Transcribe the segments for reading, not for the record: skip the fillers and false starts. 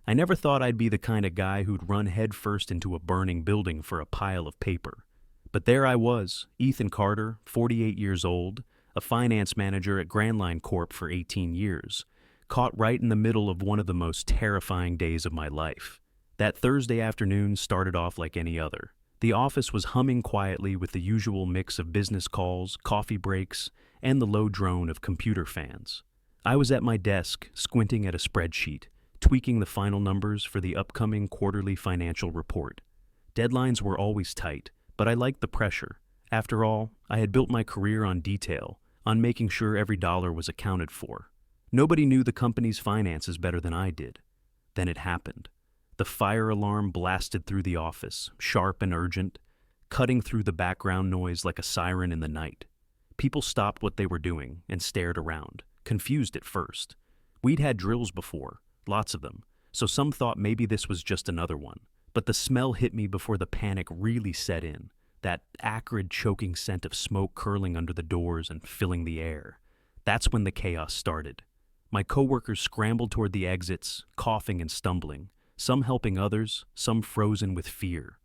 I never thought I'd be the kind of guy who'd run headfirst into a burning building for a pile of paper. But there I was, Ethan Carter, 48 years old, a finance manager at Grand Line Corp for 18 years, caught right in the middle of one of the most terrifying days of my life. That Thursday afternoon started off like any other. The office was humming quietly with the usual mix of business calls, coffee breaks, and the low drone of computer fans. I was at my desk, squinting at a spreadsheet, tweaking the final numbers for the upcoming quarterly financial report. Deadlines were always tight, but I liked the pressure. After all, I had built my career on detail, on making sure every dollar was accounted for. Nobody knew the company's finances better than I did. Then it happened. The fire alarm blasted through the office, sharp and urgent, cutting through the background noise like a siren in the night. People stopped what they were doing and stared around, confused at first. We'd had drills before, lots of them, so some thought maybe this was just another one. But the smell hit me before the panic really set in, that acrid, choking scent of smoke curling under the doors and filling the air. That's when the chaos started. My coworkers scrambled toward the exits, coughing and stumbling, some helping others, some frozen with fear.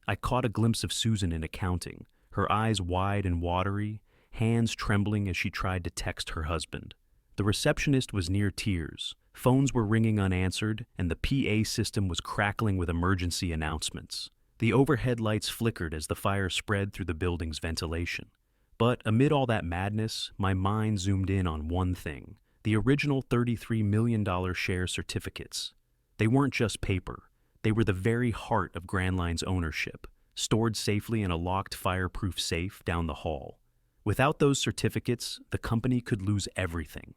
I caught a glimpse of Susan in accounting, her eyes wide and watery, hands trembling as she tried to text her husband. The receptionist was near tears. Phones were ringing unanswered, and the PA system was crackling with emergency announcements. The overhead lights flickered as the fire spread through the building's ventilation. But amid all that madness, my mind zoomed in on one thing: the original $33 million share certificates. They weren't just paper. They were the very heart of Grand Line's ownership, stored safely in a locked fireproof safe down the hall. Without those certificates, the company could lose everything.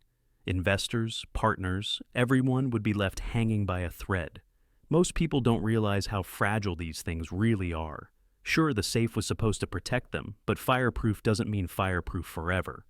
Investors, partners, everyone would be left hanging by a thread. Most people don't realize how fragile these things really are. Sure, the safe was supposed to protect them, but fireproof doesn't mean fireproof forever.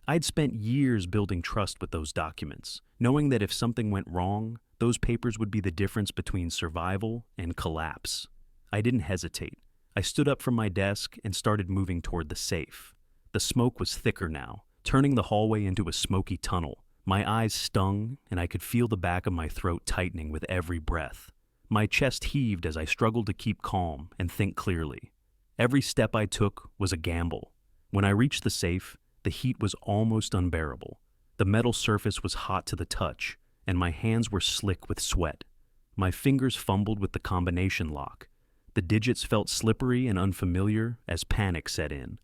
I'd spent years building trust with those documents, knowing that if something went wrong, those papers would be the difference between survival and collapse. I didn't hesitate. I stood up from my desk and started moving toward the safe. The smoke was thicker now, turning the hallway into a smoky tunnel. My eyes stung, and I could feel the back of my throat tightening with every breath. My chest heaved as I struggled to keep calm and think clearly. Every step I took was a gamble. When I reached the safe, the heat was almost unbearable. The metal surface was hot to the touch, and my hands were slick with sweat. My fingers fumbled with the combination lock. The digits felt slippery and unfamiliar as panic set in.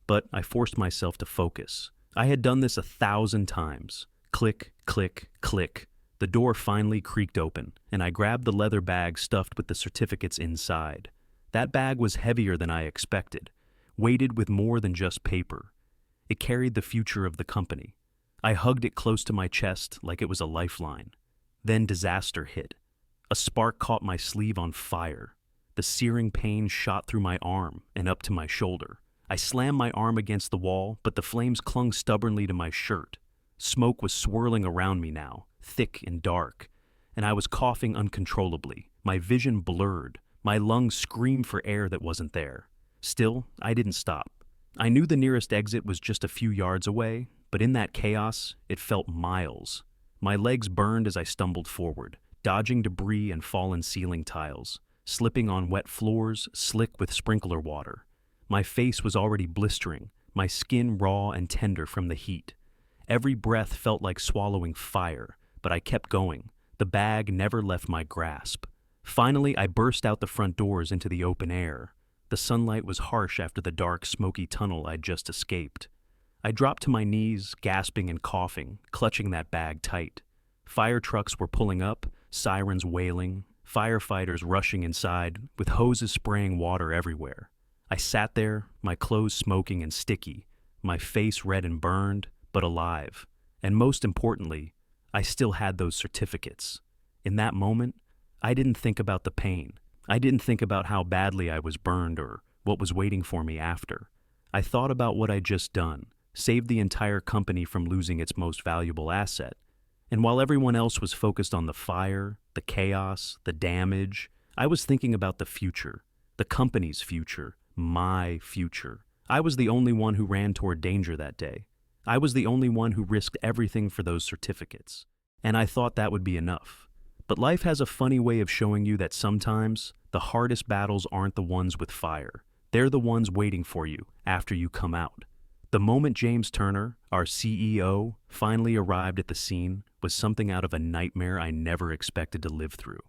But I forced myself to focus. I had done this 1,000 times. Click, click, click. The door finally creaked open, and I grabbed the leather bag stuffed with the certificates inside. That bag was heavier than I expected, weighted with more than just paper. It carried the future of the company. I hugged it close to my chest like it was a lifeline. Then disaster hit. A spark caught my sleeve on fire. The searing pain shot through my arm and up to my shoulder. I slammed my arm against the wall, but the flames clung stubbornly to my shirt. Smoke was swirling around me now, thick and dark, and I was coughing uncontrollably. My vision blurred. My lungs screamed for air that wasn't there. Still, I didn't stop. I knew the nearest exit was just a few yards away, but in that chaos, it felt miles. My legs burned as I stumbled forward, dodging debris and fallen ceiling tiles, slipping on wet floors, slick with sprinkler water. My face was already blistering, my skin raw and tender from the heat. Every breath felt like swallowing fire, but I kept going. The bag never left my grasp. Finally, I burst out the front doors into the open air. The sunlight was harsh after the dark, smoky tunnel I'd just escaped. I dropped to my knees, gasping and coughing, clutching that bag tight. Fire trucks were pulling up, sirens wailing, firefighters rushing inside, with hoses spraying water everywhere. I sat there, my clothes smoking and sticky, my face red and burned, but alive. And most importantly, I still had those certificates. In that moment, I didn't think about the pain. I didn't think about how badly I was burned or what was waiting for me after. I thought about what I'd just done, saved the entire company from losing its most valuable asset. And while everyone else was focused on the fire, the chaos, the damage, I was thinking about the future, the company's future, my future. I was the only one who ran toward danger that day. I was the only one who risked everything for those certificates. And I thought that would be enough. But life has a funny way of showing you that sometimes the hardest battles aren't the ones with fire. They're the ones waiting for you after you come out. The moment James Turner, our CEO, finally arrived at the scene was something out of a nightmare I never expected to live through.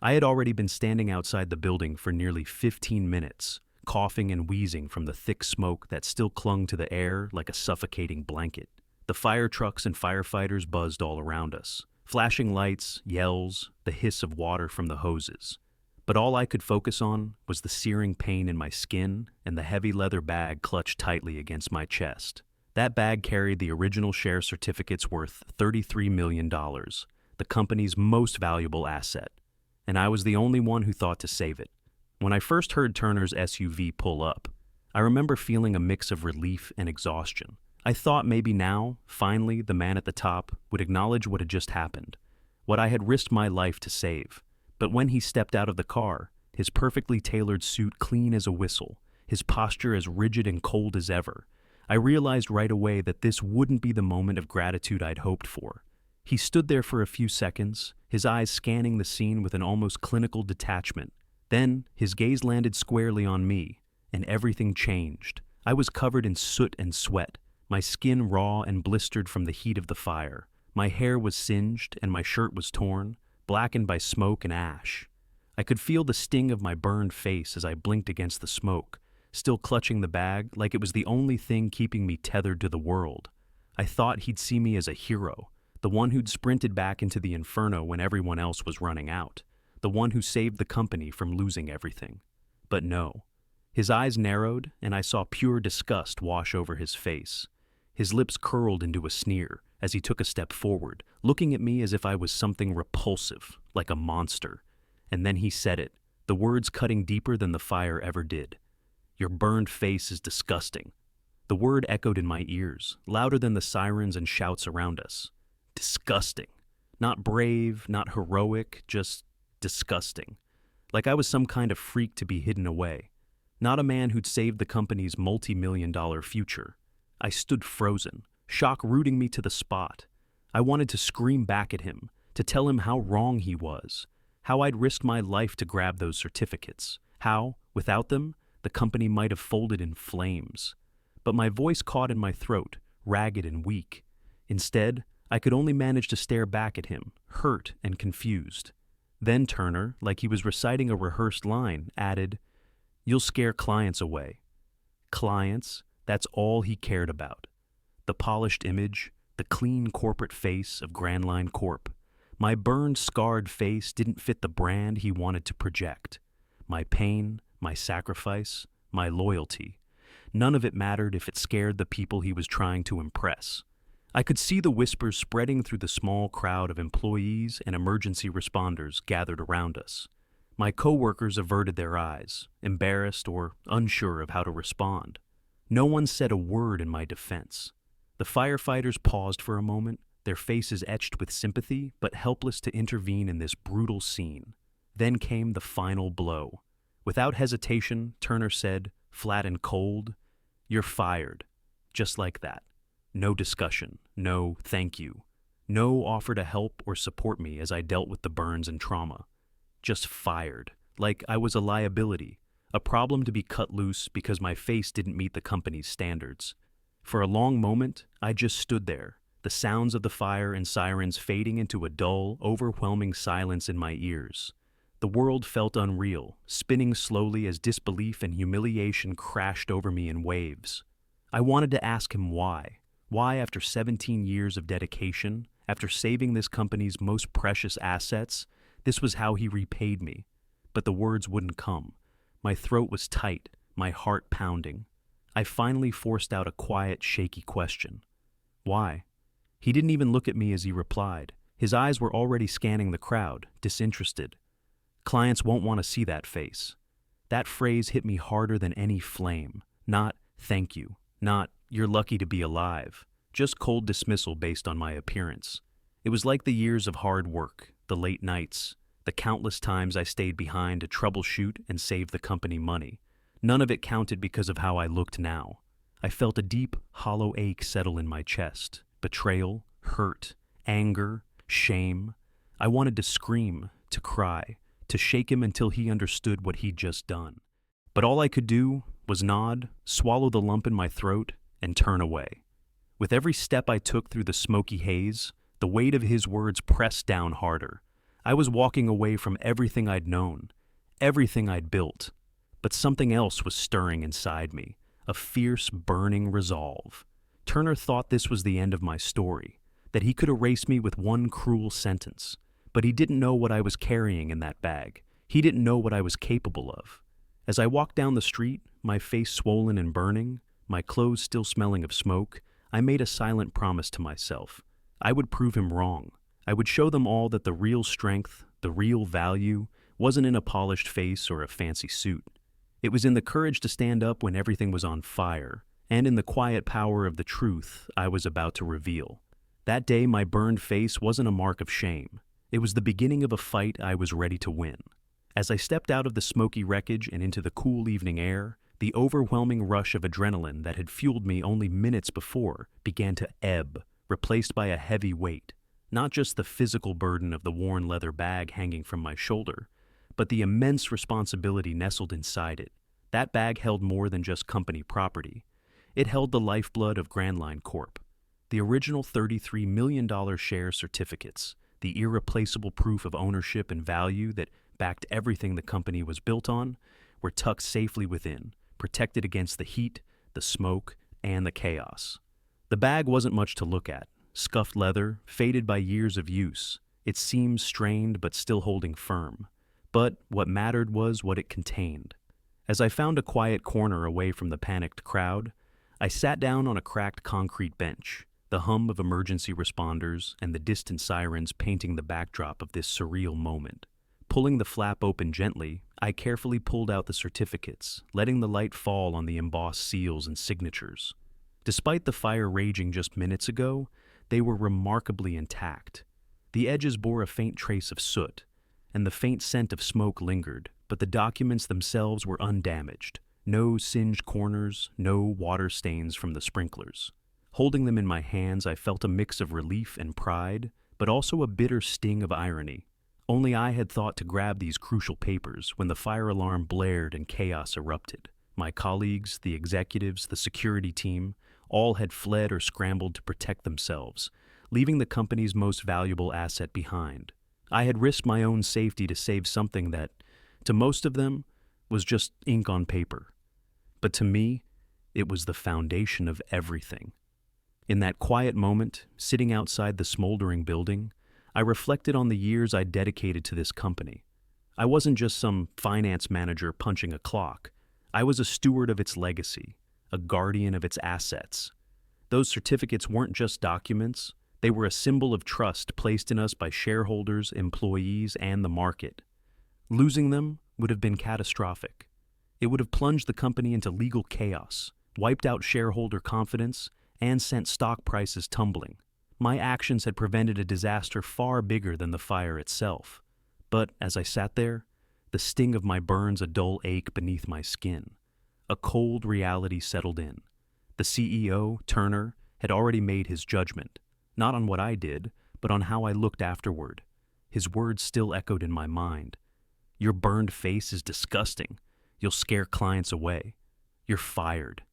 I had already been standing outside the building for nearly 15 minutes, coughing and wheezing from the thick smoke that still clung to the air like a suffocating blanket. The fire trucks and firefighters buzzed all around us. Flashing lights, yells, the hiss of water from the hoses. But all I could focus on was the searing pain in my skin and the heavy leather bag clutched tightly against my chest. That bag carried the original share certificates worth $33 million, the company's most valuable asset. And I was the only one who thought to save it. When I first heard Turner's SUV pull up, I remember feeling a mix of relief and exhaustion. I thought maybe now, finally, the man at the top would acknowledge what had just happened, what I had risked my life to save. But when he stepped out of the car, his perfectly tailored suit clean as a whistle, his posture as rigid and cold as ever, I realized right away that this wouldn't be the moment of gratitude I'd hoped for. He stood there for a few seconds, his eyes scanning the scene with an almost clinical detachment. Then, his gaze landed squarely on me, and everything changed. I was covered in soot and sweat, my skin raw and blistered from the heat of the fire. My hair was singed and my shirt was torn, blackened by smoke and ash. I could feel the sting of my burned face as I blinked against the smoke, still clutching the bag like it was the only thing keeping me tethered to the world. I thought he'd see me as a hero, the one who'd sprinted back into the inferno when everyone else was running out, the one who saved the company from losing everything. But no. His eyes narrowed, and I saw pure disgust wash over his face. His lips curled into a sneer as he took a step forward, looking at me as if I was something repulsive, like a monster. And then he said it, the words cutting deeper than the fire ever did. "Your burned face is disgusting." The word echoed in my ears, louder than the sirens and shouts around us. Disgusting. Not brave, not heroic, just disgusting. Like I was some kind of freak to be hidden away. Not a man who'd saved the company's multi-million-dollar future. I stood frozen, shock rooting me to the spot. I wanted to scream back at him, to tell him how wrong he was, how I'd risked my life to grab those certificates, how, without them, the company might have folded in flames. But my voice caught in my throat, ragged and weak. Instead, I could only manage to stare back at him, hurt and confused. Then Turner, like he was reciting a rehearsed line, added, "You'll scare clients away." Clients? That's all he cared about. The polished image, the clean corporate face of Grand Line Corp. My burned, scarred face didn't fit the brand he wanted to project. My pain, my sacrifice, my loyalty. None of it mattered if it scared the people he was trying to impress. I could see the whispers spreading through the small crowd of employees and emergency responders gathered around us. My coworkers averted their eyes, embarrassed or unsure of how to respond. No one said a word in my defense. The firefighters paused for a moment, their faces etched with sympathy but helpless to intervene in this brutal scene. Then came the final blow. Without hesitation, Turner said, flat and cold, "You're fired." Just like that. No discussion, no thank you, no offer to help or support me as I dealt with the burns and trauma. Just fired, like I was a liability, a problem to be cut loose because my face didn't meet the company's standards. For a long moment, I just stood there, the sounds of the fire and sirens fading into a dull, overwhelming silence in my ears. The world felt unreal, spinning slowly as disbelief and humiliation crashed over me in waves. I wanted to ask him why. Why, after 17 years of dedication, after saving this company's most precious assets, this was how he repaid me. But the words wouldn't come. My throat was tight, my heart pounding. I finally forced out a quiet, shaky question. Why? He didn't even look at me as he replied. His eyes were already scanning the crowd, disinterested. Clients won't want to see that face. That phrase hit me harder than any flame. Not, "Thank you." Not, "You're lucky to be alive." Just cold dismissal based on my appearance. It was like the years of hard work, the late nights, the countless times I stayed behind to troubleshoot and save the company money. None of it counted because of how I looked now. I felt a deep, hollow ache settle in my chest. Betrayal, hurt, anger, shame. I wanted to scream, to cry, to shake him until he understood what he'd just done. But all I could do was nod, swallow the lump in my throat, and turn away. With every step I took through the smoky haze, the weight of his words pressed down harder. I was walking away from everything I'd known, everything I'd built. But something else was stirring inside me, a fierce, burning resolve. Turner thought this was the end of my story, that he could erase me with one cruel sentence. But he didn't know what I was carrying in that bag. He didn't know what I was capable of. As I walked down the street, my face swollen and burning, my clothes still smelling of smoke, I made a silent promise to myself. I would prove him wrong. I would show them all that the real strength, the real value, wasn't in a polished face or a fancy suit. It was in the courage to stand up when everything was on fire, and in the quiet power of the truth I was about to reveal. That day, my burned face wasn't a mark of shame. It was the beginning of a fight I was ready to win. As I stepped out of the smoky wreckage and into the cool evening air, the overwhelming rush of adrenaline that had fueled me only minutes before began to ebb, replaced by a heavy weight. Not just the physical burden of the worn leather bag hanging from my shoulder, but the immense responsibility nestled inside it. That bag held more than just company property. It held the lifeblood of Grandline Corp. The original $33 million share certificates, the irreplaceable proof of ownership and value that backed everything the company was built on, were tucked safely within, protected against the heat, the smoke, and the chaos. The bag wasn't much to look at. Scuffed leather, faded by years of use, its seams strained but still holding firm. But what mattered was what it contained. As I found a quiet corner away from the panicked crowd, I sat down on a cracked concrete bench, the hum of emergency responders and the distant sirens painting the backdrop of this surreal moment. Pulling the flap open gently, I carefully pulled out the certificates, letting the light fall on the embossed seals and signatures. Despite the fire raging just minutes ago, they were remarkably intact. The edges bore a faint trace of soot, and the faint scent of smoke lingered, but the documents themselves were undamaged. No singed corners, no water stains from the sprinklers. Holding them in my hands, I felt a mix of relief and pride, but also a bitter sting of irony. Only I had thought to grab these crucial papers when the fire alarm blared and chaos erupted. My colleagues, the executives, the security team, all had fled or scrambled to protect themselves, leaving the company's most valuable asset behind. I had risked my own safety to save something that, to most of them, was just ink on paper. But to me, it was the foundation of everything. In that quiet moment, sitting outside the smoldering building, I reflected on the years I'd dedicated to this company. I wasn't just some finance manager punching a clock. I was a steward of its legacy, a guardian of its assets. Those certificates weren't just documents. They were a symbol of trust placed in us by shareholders, employees, and the market. Losing them would have been catastrophic. It would have plunged the company into legal chaos, wiped out shareholder confidence, and sent stock prices tumbling. My actions had prevented a disaster far bigger than the fire itself. But as I sat there, the sting of my burns a dull ache beneath my skin. A cold reality settled in. The CEO, Turner, had already made his judgment, not on what I did, but on how I looked afterward. His words still echoed in my mind. "Your burned face is disgusting. You'll scare clients away. You're fired."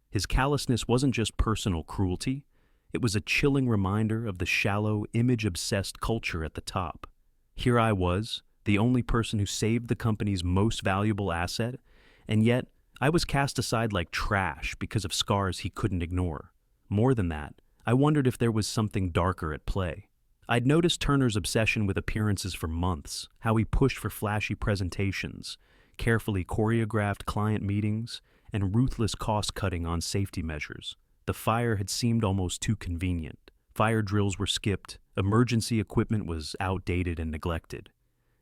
His callousness wasn't just personal cruelty. It was a chilling reminder of the shallow, image-obsessed culture at the top. Here I was, the only person who saved the company's most valuable asset, and yet I was cast aside like trash because of scars he couldn't ignore. More than that, I wondered if there was something darker at play. I'd noticed Turner's obsession with appearances for months, how he pushed for flashy presentations, carefully choreographed client meetings, and ruthless cost-cutting on safety measures. The fire had seemed almost too convenient. Fire drills were skipped, emergency equipment was outdated and neglected,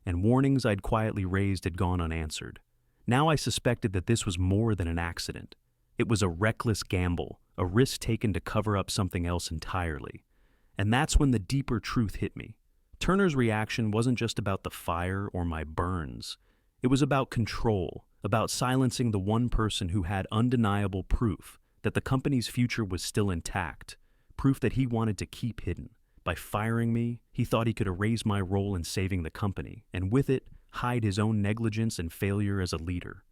and warnings I'd quietly raised had gone unanswered. Now I suspected that this was more than an accident. It was a reckless gamble, a risk taken to cover up something else entirely. And that's when the deeper truth hit me. Turner's reaction wasn't just about the fire or my burns. It was about control, about silencing the one person who had undeniable proof that the company's future was still intact, proof that he wanted to keep hidden. By firing me, he thought he could erase my role in saving the company, and with it, hide his own negligence and failure as a leader.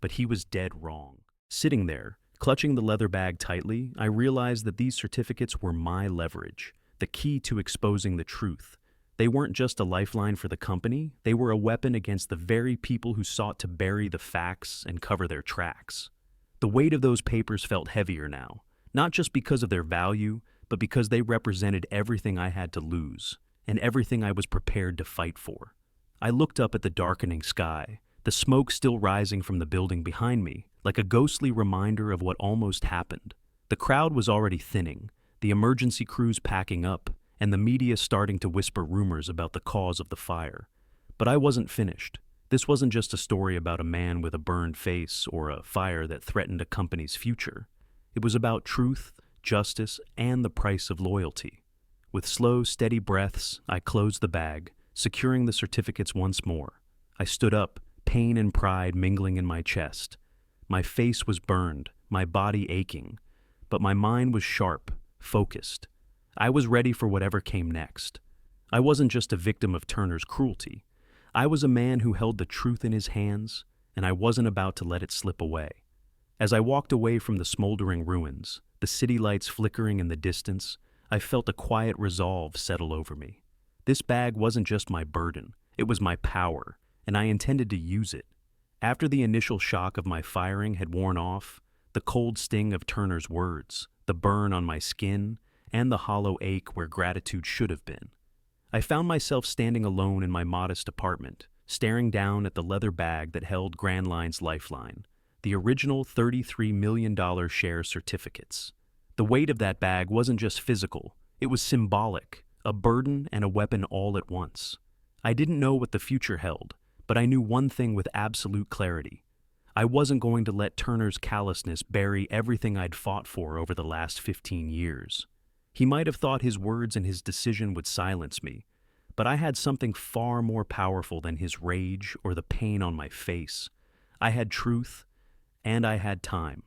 But he was dead wrong. Sitting there, clutching the leather bag tightly, I realized that these certificates were my leverage, the key to exposing the truth. They weren't just a lifeline for the company, they were a weapon against the very people who sought to bury the facts and cover their tracks. The weight of those papers felt heavier now, not just because of their value, but because they represented everything I had to lose, and everything I was prepared to fight for. I looked up at the darkening sky, the smoke still rising from the building behind me, like a ghostly reminder of what almost happened. The crowd was already thinning, the emergency crews packing up, and the media starting to whisper rumors about the cause of the fire. But I wasn't finished. This wasn't just a story about a man with a burned face or a fire that threatened a company's future. It was about truth, justice, and the price of loyalty. With slow, steady breaths, I closed the bag, securing the certificates once more. I stood up, pain and pride mingling in my chest. My face was burned, my body aching, but my mind was sharp, focused. I was ready for whatever came next. I wasn't just a victim of Turner's cruelty. I was a man who held the truth in his hands, and I wasn't about to let it slip away. As I walked away from the smoldering ruins, the city lights flickering in the distance, I felt a quiet resolve settle over me. This bag wasn't just my burden, it was my power, and I intended to use it. After the initial shock of my firing had worn off, the cold sting of Turner's words, the burn on my skin, and the hollow ache where gratitude should have been, I found myself standing alone in my modest apartment, staring down at the leather bag that held Grand Line's lifeline, the original $33 million share certificates. The weight of that bag wasn't just physical, it was symbolic, a burden and a weapon all at once. I didn't know what the future held, but I knew one thing with absolute clarity. I wasn't going to let Turner's callousness bury everything I'd fought for over the last 15 years. He might have thought his words and his decision would silence me, but I had something far more powerful than his rage or the pain on my face. I had truth, and I had time.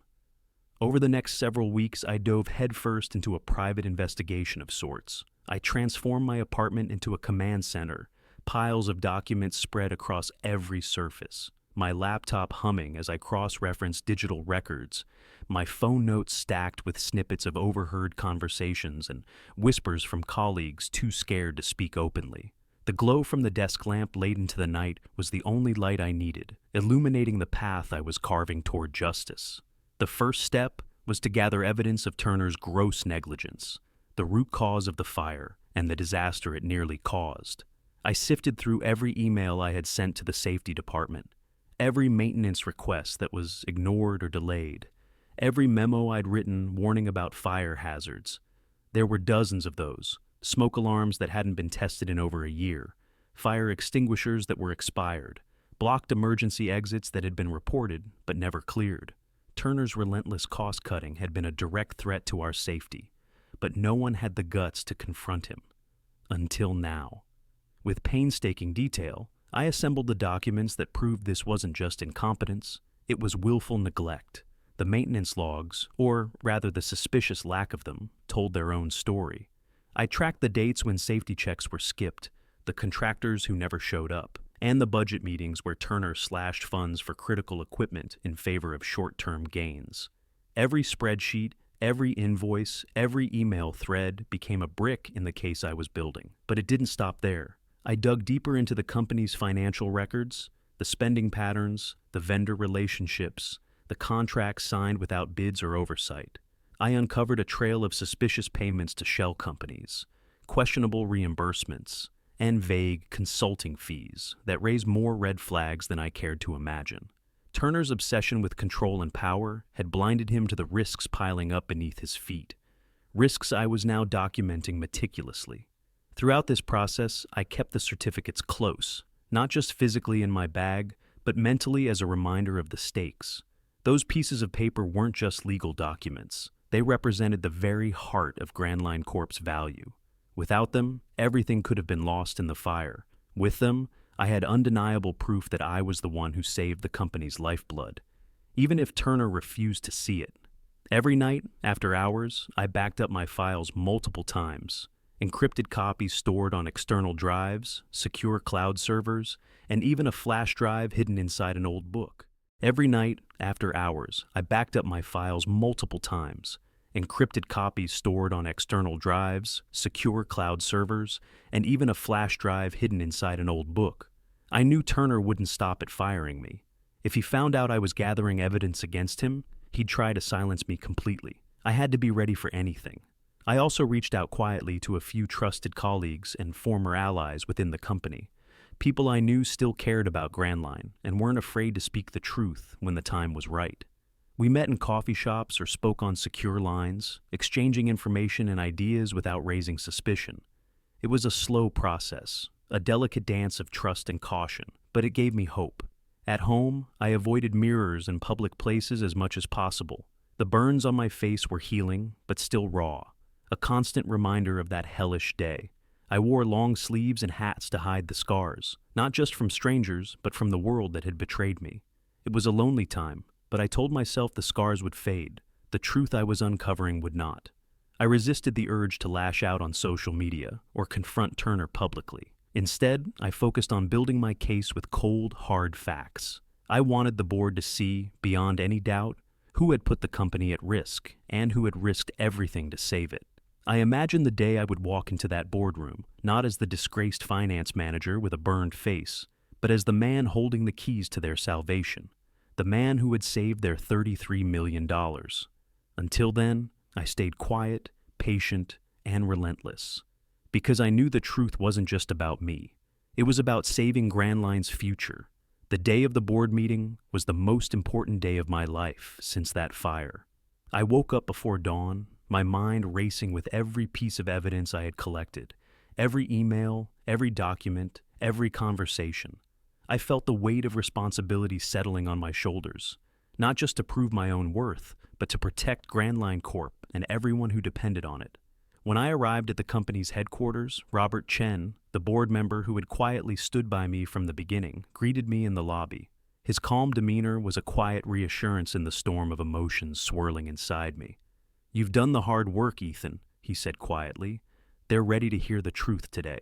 Over the next several weeks, I dove headfirst into a private investigation of sorts. I transformed my apartment into a command center, piles of documents spread across every surface, my laptop humming as I cross-referenced digital records, my phone notes stacked with snippets of overheard conversations and whispers from colleagues too scared to speak openly. The glow from the desk lamp late into the night was the only light I needed, illuminating the path I was carving toward justice. The first step was to gather evidence of Turner's gross negligence, the root cause of the fire, and the disaster it nearly caused. I sifted through every email I had sent to the safety department, every maintenance request that was ignored or delayed, every memo I'd written warning about fire hazards. There were dozens of those, smoke alarms that hadn't been tested in over a year, fire extinguishers that were expired, blocked emergency exits that had been reported but never cleared. Turner's relentless cost-cutting had been a direct threat to our safety, but no one had the guts to confront him. Until now. With painstaking detail, I assembled the documents that proved this wasn't just incompetence, it was willful neglect. The maintenance logs, or rather the suspicious lack of them, told their own story. I tracked the dates when safety checks were skipped, the contractors who never showed up, and the budget meetings where Turner slashed funds for critical equipment in favor of short-term gains. Every spreadsheet, every invoice, every email thread became a brick in the case I was building. But it didn't stop there. I dug deeper into the company's financial records, the spending patterns, the vendor relationships, the contracts signed without bids or oversight. I uncovered a trail of suspicious payments to shell companies, questionable reimbursements, and vague consulting fees that raised more red flags than I cared to imagine. Turner's obsession with control and power had blinded him to the risks piling up beneath his feet, risks I was now documenting meticulously. Throughout this process, I kept the certificates close, not just physically in my bag, but mentally as a reminder of the stakes. Those pieces of paper weren't just legal documents. They represented the very heart of Grand Line Corp's value. Without them, everything could have been lost in the fire. With them, I had undeniable proof that I was the one who saved the company's lifeblood, even if Turner refused to see it. Every night, after hours, I backed up my files multiple times, encrypted copies stored on external drives, secure cloud servers, and even a flash drive hidden inside an old book. Every night, after hours, I backed up my files multiple times. Encrypted copies stored on external drives, secure cloud servers, and even a flash drive hidden inside an old book. I knew Turner wouldn't stop at firing me. If he found out I was gathering evidence against him, he'd try to silence me completely. I had to be ready for anything. I also reached out quietly to a few trusted colleagues and former allies within the company. People I knew still cared about Grand Line and weren't afraid to speak the truth when the time was right. We met in coffee shops or spoke on secure lines, exchanging information and ideas without raising suspicion. It was a slow process, a delicate dance of trust and caution, but it gave me hope. At home, I avoided mirrors and public places as much as possible. The burns on my face were healing, but still raw, a constant reminder of that hellish day. I wore long sleeves and hats to hide the scars, not just from strangers, but from the world that had betrayed me. It was a lonely time, but I told myself the scars would fade. The truth I was uncovering would not. I resisted the urge to lash out on social media or confront Turner publicly. Instead, I focused on building my case with cold, hard facts. I wanted the board to see, beyond any doubt, who had put the company at risk and who had risked everything to save it. I imagined the day I would walk into that boardroom, not as the disgraced finance manager with a burned face, but as the man holding the keys to their salvation, the man who had saved their $33 million. Until then, I stayed quiet, patient, and relentless, because I knew the truth wasn't just about me. It was about saving Grand Line's future. The day of the board meeting was the most important day of my life since that fire. I woke up before dawn, my mind racing with every piece of evidence I had collected, every email, every document, every conversation. I felt the weight of responsibility settling on my shoulders, not just to prove my own worth, but to protect Grand Line Corp and everyone who depended on it. When I arrived at the company's headquarters, Robert Chen, the board member who had quietly stood by me from the beginning, greeted me in the lobby. His calm demeanor was a quiet reassurance in the storm of emotions swirling inside me. "You've done the hard work, Ethan," he said quietly. "They're ready to hear the truth today."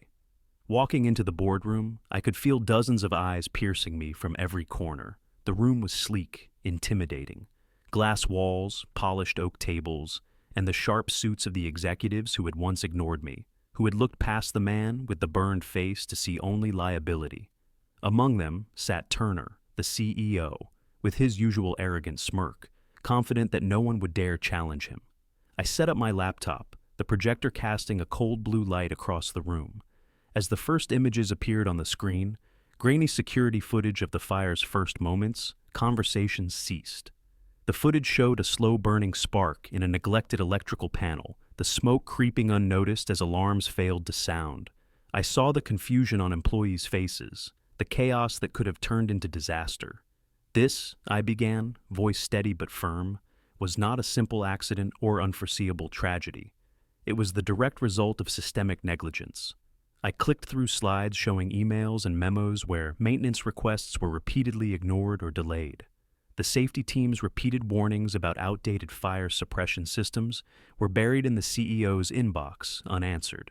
Walking into the boardroom, I could feel dozens of eyes piercing me from every corner. The room was sleek, intimidating. Glass walls, polished oak tables, and the sharp suits of the executives who had once ignored me, who had looked past the man with the burned face to see only liability. Among them sat Turner, the CEO, with his usual arrogant smirk, confident that no one would dare challenge him. I set up my laptop, the projector casting a cold blue light across the room. As the first images appeared on the screen, grainy security footage of the fire's first moments, conversations ceased. The footage showed a slow-burning spark in a neglected electrical panel, the smoke creeping unnoticed as alarms failed to sound. I saw the confusion on employees' faces, the chaos that could have turned into disaster. This, I began, voice steady but firm, was not a simple accident or unforeseeable tragedy. It was the direct result of systemic negligence. I clicked through slides showing emails and memos where maintenance requests were repeatedly ignored or delayed. The safety team's repeated warnings about outdated fire suppression systems were buried in the CEO's inbox, unanswered.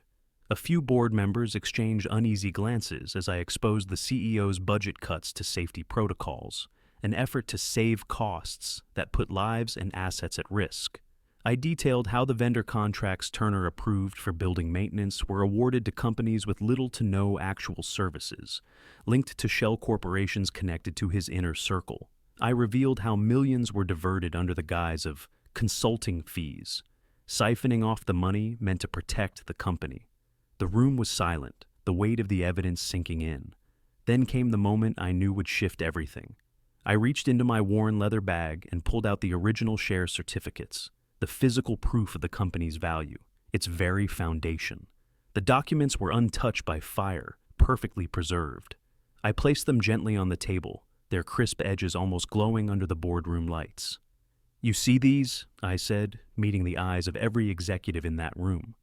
A few board members exchanged uneasy glances as I exposed the CEO's budget cuts to safety protocols, an effort to save costs that put lives and assets at risk. I detailed how the vendor contracts Turner approved for building maintenance were awarded to companies with little to no actual services, linked to shell corporations connected to his inner circle. I revealed how millions were diverted under the guise of consulting fees, siphoning off the money meant to protect the company. The room was silent, the weight of the evidence sinking in. Then came the moment I knew would shift everything. I reached into my worn leather bag and pulled out the original share certificates, the physical proof of the company's value, its very foundation. The documents were untouched by fire, perfectly preserved. I placed them gently on the table, their crisp edges almost glowing under the boardroom lights. "You see these?" I said, meeting the eyes of every executive in that room.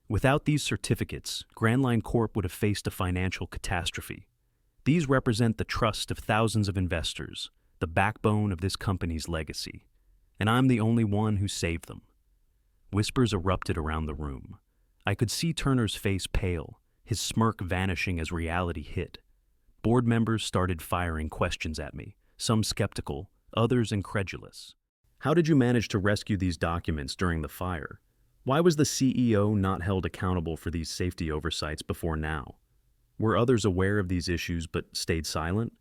Without these certificates, Grand Line Corp would have faced a financial catastrophe. These represent the trust of thousands of investors, the backbone of this company's legacy. And I'm the only one who saved them. Whispers erupted around the room. I could see Turner's face pale, his smirk vanishing as reality hit. Board members started firing questions at me, some skeptical, others incredulous. How did you manage to rescue these documents during the fire? Why was the CEO not held accountable for these safety oversights before now? Were others aware of these issues but stayed silent?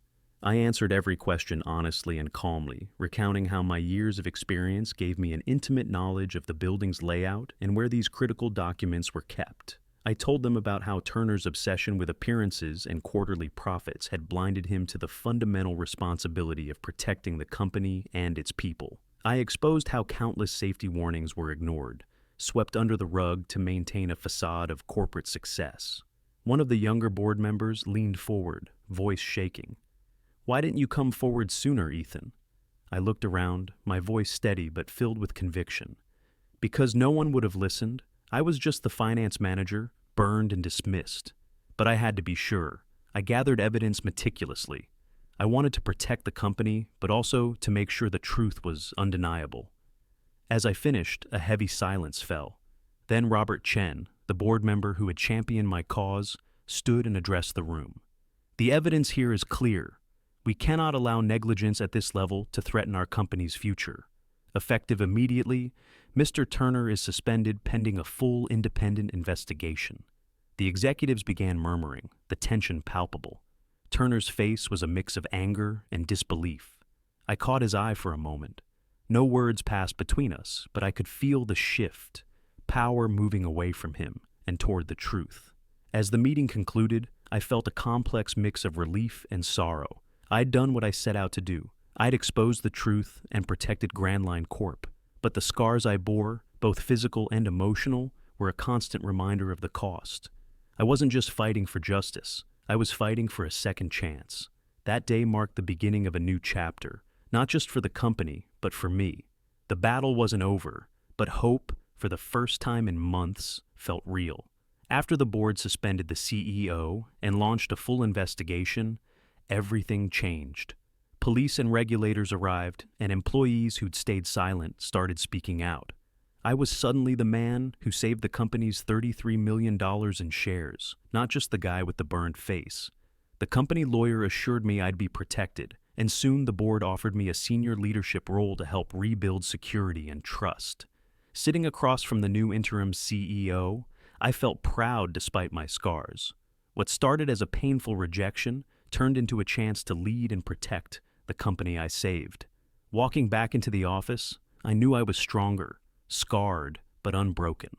I answered every question honestly and calmly, recounting how my years of experience gave me an intimate knowledge of the building's layout and where these critical documents were kept. I told them about how Turner's obsession with appearances and quarterly profits had blinded him to the fundamental responsibility of protecting the company and its people. I exposed how countless safety warnings were ignored, swept under the rug to maintain a facade of corporate success. One of the younger board members leaned forward, voice shaking. "Why didn't you come forward sooner, Ethan?" I looked around, my voice steady but filled with conviction. Because no one would have listened. I was just the finance manager, burned and dismissed. But I had to be sure. I gathered evidence meticulously. I wanted to protect the company, but also to make sure the truth was undeniable. As I finished, a heavy silence fell. Then Robert Chen, the board member who had championed my cause, stood and addressed the room. "The evidence here is clear. We cannot allow negligence at this level to threaten our company's future. Effective immediately, Mr. Turner is suspended pending a full independent investigation." The executives began murmuring, the tension palpable. Turner's face was a mix of anger and disbelief. I caught his eye for a moment. No words passed between us, but I could feel the shift, power moving away from him and toward the truth. As the meeting concluded, I felt a complex mix of relief and sorrow. I'd done what I set out to do. I'd exposed the truth and protected Grand Line Corp. But the scars I bore, both physical and emotional, were a constant reminder of the cost. I wasn't just fighting for justice. I was fighting for a second chance. That day marked the beginning of a new chapter, not just for the company, but for me. The battle wasn't over, but hope, for the first time in months, felt real. After the board suspended the CEO and launched a full investigation, everything changed. Police and regulators arrived, and employees who'd stayed silent started speaking out. I was suddenly the man who saved the company's $33 million in shares, not just the guy with the burned face. The company lawyer assured me I'd be protected, and soon the board offered me a senior leadership role to help rebuild security and trust. Sitting across from the new interim CEO, I felt proud despite my scars. What started as a painful rejection turned into a chance to lead and protect the company I saved. Walking back into the office, I knew I was stronger, scarred, but unbroken.